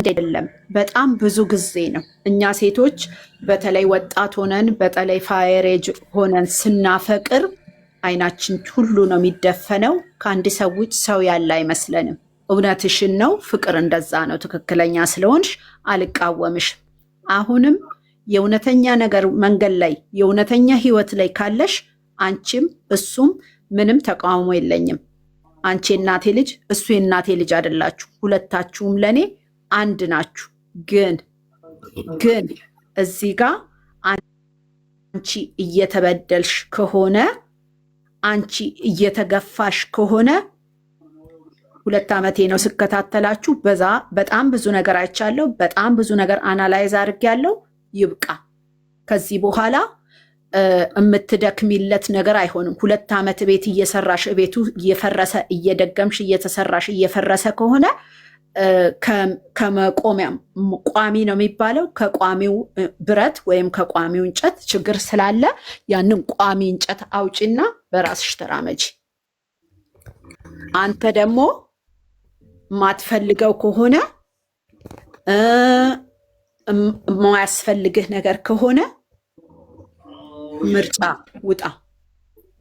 አይደለም፣ በጣም ብዙ ጊዜ ነው። እኛ ሴቶች በተለይ ወጣት ሆነን በተለይ ፋየሬጅ ሆነን ስናፈቅር አይናችን ሁሉ ነው የሚደፈነው። ከአንድ ሰው ውጭ ሰው ያለ አይመስለንም። እውነትሽን ነው። ፍቅር እንደዛ ነው። ትክክለኛ ስለሆንሽ አልቃወምሽም። አሁንም የእውነተኛ ነገር መንገድ ላይ የእውነተኛ ህይወት ላይ ካለሽ አንቺም እሱም ምንም ተቃውሞ የለኝም። አንቺ የእናቴ ልጅ እሱ የእናቴ ልጅ አይደላችሁ። ሁለታችሁም ለእኔ አንድ ናችሁ። ግን እዚህ ጋር አንቺ እየተበደልሽ ከሆነ አንቺ እየተገፋሽ ከሆነ 2 ዓመቴ ነው ስከታተላችሁ። በጣም ብዙ ነገር አይቻለሁ። በጣም ብዙ ነገር አናላይዝ አድርጌያለሁ። ይብቃ። ከዚህ በኋላ የምትደክሚለት ነገር አይሆንም። 2 ዓመት ቤት እየሰራሽ ቤቱ እየፈረሰ እየደገምሽ እየተሰራሽ እየፈረሰ ከሆነ ከመቆሚያ ቋሚ ነው የሚባለው ከቋሚው ብረት ወይም ከቋሚው እንጨት ችግር ስላለ ያንን ቋሚ እንጨት አውጪና በራስሽ ተራመጂ። አንተ ደግሞ ማትፈልገው ከሆነ የማያስፈልግህ ነገር ከሆነ ምርጫ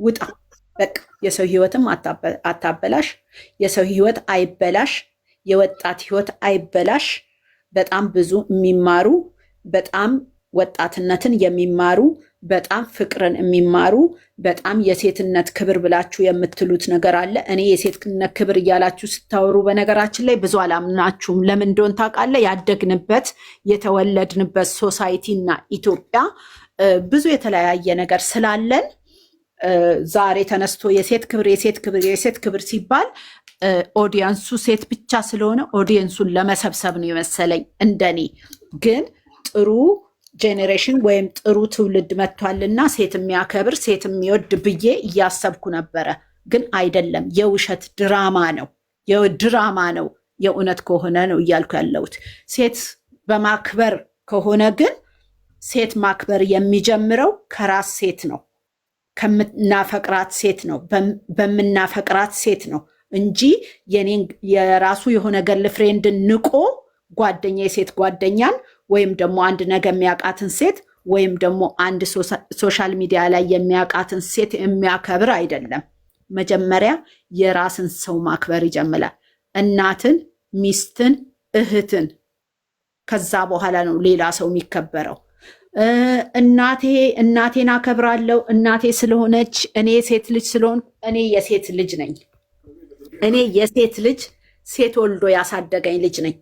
ውጣ። በቃ የሰው ህይወትም አታበላሽ። የሰው ህይወት አይበላሽ። የወጣት ህይወት አይበላሽ። በጣም ብዙ የሚማሩ በጣም ወጣትነትን የሚማሩ በጣም ፍቅርን የሚማሩ በጣም የሴትነት ክብር ብላችሁ የምትሉት ነገር አለ። እኔ የሴትነት ክብር እያላችሁ ስታወሩ በነገራችን ላይ ብዙ አላምናችሁም። ለምን እንደሆነ ታውቃለህ? ያደግንበት የተወለድንበት ሶሳይቲ እና ኢትዮጵያ ብዙ የተለያየ ነገር ስላለን ዛሬ ተነስቶ የሴት ክብር ሲባል ኦዲየንሱ ሴት ብቻ ስለሆነ ኦዲየንሱን ለመሰብሰብ ነው የመሰለኝ። እንደኔ ግን ጥሩ ጄኔሬሽን ወይም ጥሩ ትውልድ መጥቷልና ሴት የሚያከብር ሴት የሚወድ ብዬ እያሰብኩ ነበረ። ግን አይደለም፣ የውሸት ድራማ ነው። የእውነት ከሆነ ነው እያልኩ ያለሁት። ሴት በማክበር ከሆነ ግን ሴት ማክበር የሚጀምረው ከራስ ሴት ነው፣ ከምናፈቅራት ሴት ነው፣ በምናፈቅራት ሴት ነው እንጂ የራሱ የሆነ ገርል ፍሬንድን ንቆ ጓደኛ የሴት ጓደኛን ወይም ደግሞ አንድ ነገር የሚያውቃትን ሴት ወይም ደግሞ አንድ ሶሻል ሚዲያ ላይ የሚያውቃትን ሴት የሚያከብር አይደለም። መጀመሪያ የራስን ሰው ማክበር ይጀምራል። እናትን፣ ሚስትን፣ እህትን። ከዛ በኋላ ነው ሌላ ሰው የሚከበረው። እናቴን አከብራለሁ እናቴ ስለሆነች እኔ ሴት ልጅ ስለሆን እኔ የሴት ልጅ ነኝ። እኔ የሴት ልጅ ሴት ወልዶ ያሳደገኝ ልጅ ነኝ።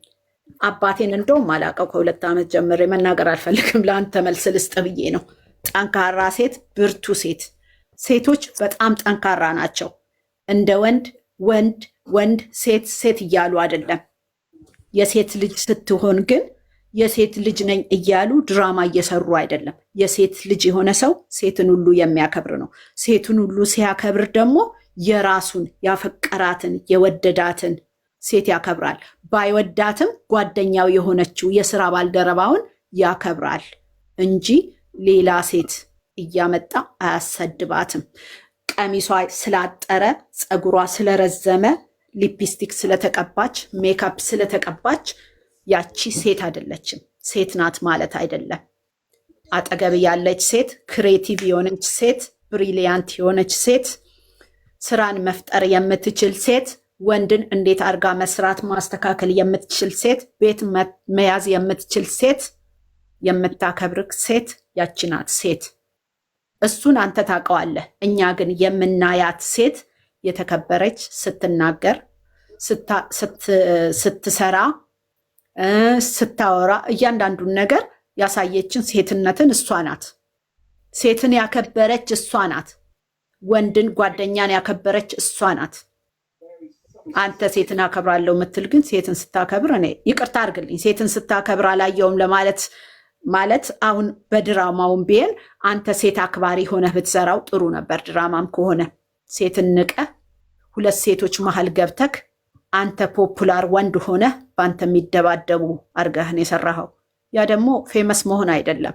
አባቴን እንደውም አላውቀው። ከ2 ዓመት ጀምሬ መናገር አልፈልግም። ለአንተ መልስ ልስጥ ብዬ ነው። ጠንካራ ሴት፣ ብርቱ ሴት። ሴቶች በጣም ጠንካራ ናቸው። እንደ ወንድ ሴት እያሉ አይደለም። የሴት ልጅ ስትሆን ግን የሴት ልጅ ነኝ እያሉ ድራማ እየሰሩ አይደለም። የሴት ልጅ የሆነ ሰው ሴትን ሁሉ የሚያከብር ነው። ሴትን ሁሉ ሲያከብር ደግሞ የራሱን ያፈቀራትን የወደዳትን ሴት ያከብራል። ባይወዳትም ጓደኛው የሆነችው የስራ ባልደረባውን ያከብራል እንጂ ሌላ ሴት እያመጣ አያሰድባትም። ቀሚሷ ስላጠረ፣ ፀጉሯ ስለረዘመ፣ ሊፕስቲክ ስለተቀባች፣ ሜካፕ ስለተቀባች ያቺ ሴት አይደለችም። ሴት ናት ማለት አይደለም። አጠገብ ያለች ሴት፣ ክሬቲቭ የሆነች ሴት፣ ብሪሊያንት የሆነች ሴት፣ ስራን መፍጠር የምትችል ሴት፣ ወንድን እንዴት አድርጋ መስራት ማስተካከል የምትችል ሴት፣ ቤት መያዝ የምትችል ሴት፣ የምታከብር ሴት ያቺ ናት ሴት። እሱን አንተ ታውቀዋለህ። እኛ ግን የምናያት ሴት የተከበረች፣ ስትናገር፣ ስትሰራ፣ ስታወራ እያንዳንዱን ነገር ያሳየችን ሴትነትን እሷ ናት። ሴትን ያከበረች እሷ ናት። ወንድን ጓደኛን ያከበረች እሷ ናት። አንተ ሴትን አከብራለሁ የምትል ግን ሴትን ስታከብር፣ እኔ ይቅርታ አድርግልኝ፣ ሴትን ስታከብር አላየውም ለማለት ማለት አሁን በድራማውን ቢሆን አንተ ሴት አክባሪ ሆነህ ብትሰራው ጥሩ ነበር። ድራማም ከሆነ ሴትን ንቀህ 2 ሴቶች መሀል ገብተክ አንተ ፖፑላር ወንድ ሆነህ በአንተ የሚደባደቡ አድርገህን የሰራኸው። ያ ደግሞ ፌመስ መሆን አይደለም።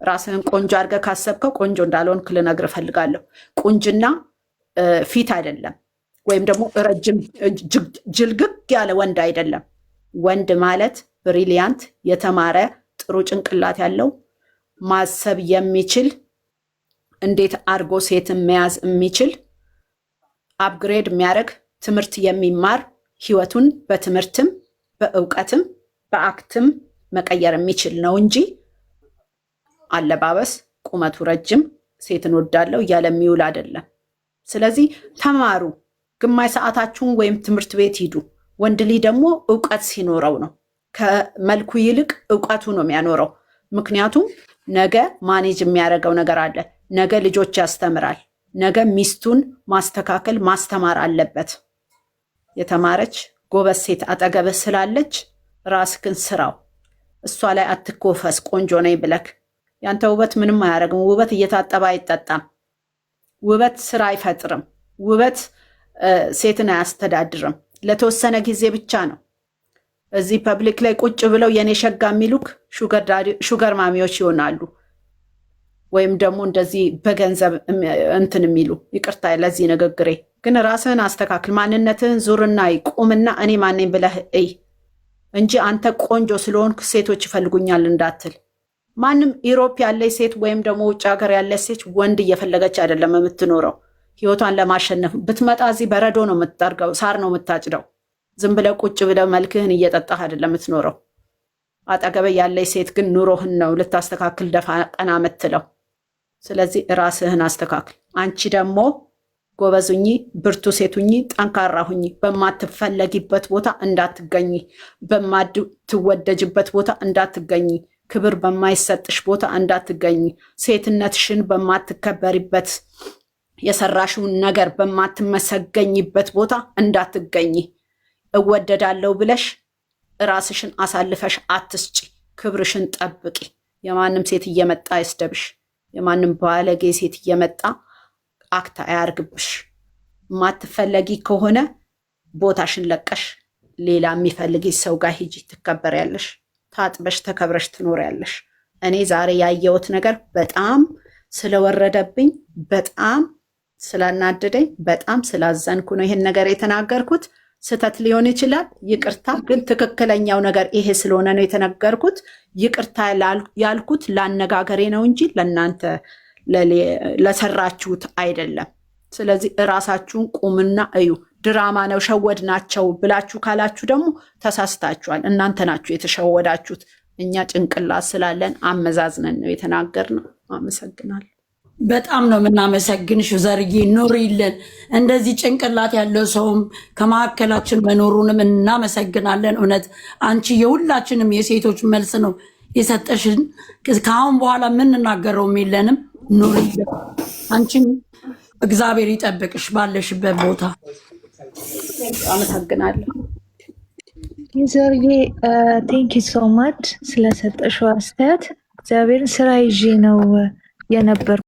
ራስህን ቆንጆ አድርገህ ካሰብከው ቆንጆ እንዳልሆንክ ልነግርህ እፈልጋለሁ። ቁንጅና ፊት አይደለም፣ ወይም ደግሞ ረጅም ጅልግግ ያለ ወንድ አይደለም። ወንድ ማለት ብሪሊያንት የተማረ ጥሩ ጭንቅላት ያለው ማሰብ የሚችል እንዴት አድርጎ ሴትን መያዝ የሚችል አፕግሬድ የሚያደርግ ትምህርት የሚማር ህይወቱን በትምህርትም በእውቀትም በአክትም መቀየር የሚችል ነው እንጂ አለባበስ ቁመቱ ረጅም ሴትን ወዳለው እያለ የሚውል አይደለም። ስለዚህ ተማሩ፣ ግማሽ ሰዓታችሁን ወይም ትምህርት ቤት ሂዱ። ወንድ ልጅ ደግሞ እውቀት ሲኖረው ነው፣ ከመልኩ ይልቅ እውቀቱ ነው የሚያኖረው። ምክንያቱም ነገ ማኔጅ የሚያደርገው ነገር አለ፣ ነገ ልጆች ያስተምራል፣ ነገ ሚስቱን ማስተካከል ማስተማር አለበት። የተማረች ጎበዝ ሴት አጠገብህ ስላለች ራስክን ስራው። እሷ ላይ አትኮፈስ ቆንጆ ነኝ ብለክ። ያንተ ውበት ምንም አያደርግም። ውበት እየታጠበ አይጠጣም። ውበት ስራ አይፈጥርም። ውበት ሴትን አያስተዳድርም። ለተወሰነ ጊዜ ብቻ ነው። እዚህ ፐብሊክ ላይ ቁጭ ብለው የኔ ሸጋ የሚሉክ ሹገር ማሚዎች ይሆናሉ። ወይም ደግሞ እንደዚህ በገንዘብ እንትን የሚሉ ይቅርታ ለዚህ ንግግሬ፣ ግን ራስህን አስተካክል። ማንነትህን ዙርና ቁምና እኔ ማነኝ ብለህ እይ እንጂ አንተ ቆንጆ ስለሆንክ ሴቶች ይፈልጉኛል እንዳትል። ማንም ኢሮፕ ያለች ሴት ወይም ደግሞ ውጭ ሀገር ያለች ሴት ወንድ እየፈለገች አይደለም የምትኖረው። ህይወቷን ለማሸነፍ ብትመጣ እዚህ በረዶ ነው የምትጠርገው፣ ሳር ነው የምታጭደው። ዝም ብለህ ቁጭ ብለህ መልክህን እየጠጣህ አይደለም የምትኖረው። አጠገበ ያለች ሴት ግን ኑሮህን ነው ልታስተካክል ደፋ ቀና የምትለው። ስለዚህ ራስህን አስተካክል። አንቺ ደግሞ ጎበዝ ሁኚ፣ ብርቱ ሴት ሁኚ፣ ጠንካራ ሁኚ። በማትፈለጊበት ቦታ እንዳትገኝ፣ በማትወደጅበት ቦታ እንዳትገኝ፣ ክብር በማይሰጥሽ ቦታ እንዳትገኝ፣ ሴትነትሽን በማትከበሪበት፣ የሰራሽውን ነገር በማትመሰገኝበት ቦታ እንዳትገኝ። እወደዳለሁ ብለሽ ራስሽን አሳልፈሽ አትስጪ። ክብርሽን ጠብቂ። የማንም ሴት እየመጣ አይስደብሽ። የማንም ባለጌ ሴት እየመጣ አክታ አያርግብሽ። ማትፈለጊ ከሆነ ቦታሽን ለቀሽ ሌላ የሚፈልጊ ሰው ጋር ሂጂ፣ ትከበሪያለሽ። ታጥበሽ ተከብረሽ ትኖሪያለሽ። እኔ ዛሬ ያየሁት ነገር በጣም ስለወረደብኝ፣ በጣም ስላናደደኝ፣ በጣም ስላዘንኩ ነው ይሄን ነገር የተናገርኩት። ስህተት ሊሆን ይችላል፣ ይቅርታ። ግን ትክክለኛው ነገር ይሄ ስለሆነ ነው የተነገርኩት። ይቅርታ ያልኩት ላነጋገሬ ነው እንጂ ለእናንተ ለሰራችሁት አይደለም። ስለዚህ እራሳችሁን ቁምና እዩ። ድራማ ነው ሸወድ ናቸው ብላችሁ ካላችሁ ደግሞ ተሳስታችኋል። እናንተ ናችሁ የተሸወዳችሁት። እኛ ጭንቅላት ስላለን አመዛዝነን ነው የተናገርነው። አመሰግናለሁ። በጣም ነው የምናመሰግንሽ ዘርዬ፣ ኑሪልን። እንደዚህ ጭንቅላት ያለው ሰውም ከመካከላችን መኖሩንም እናመሰግናለን። እውነት አንቺ የሁላችንም የሴቶች መልስ ነው የሰጠሽን። ከአሁን በኋላ የምንናገረውም የለንም። ኑሪልን። አንቺም እግዚአብሔር ይጠብቅሽ ባለሽበት ቦታ። አመሰግናለሁ ዘርዬ። ቴንክ ዩ ሶ ማች ስለሰጠሽው አስተያየት። እግዚአብሔር ስራ ይዤ ነው የነበር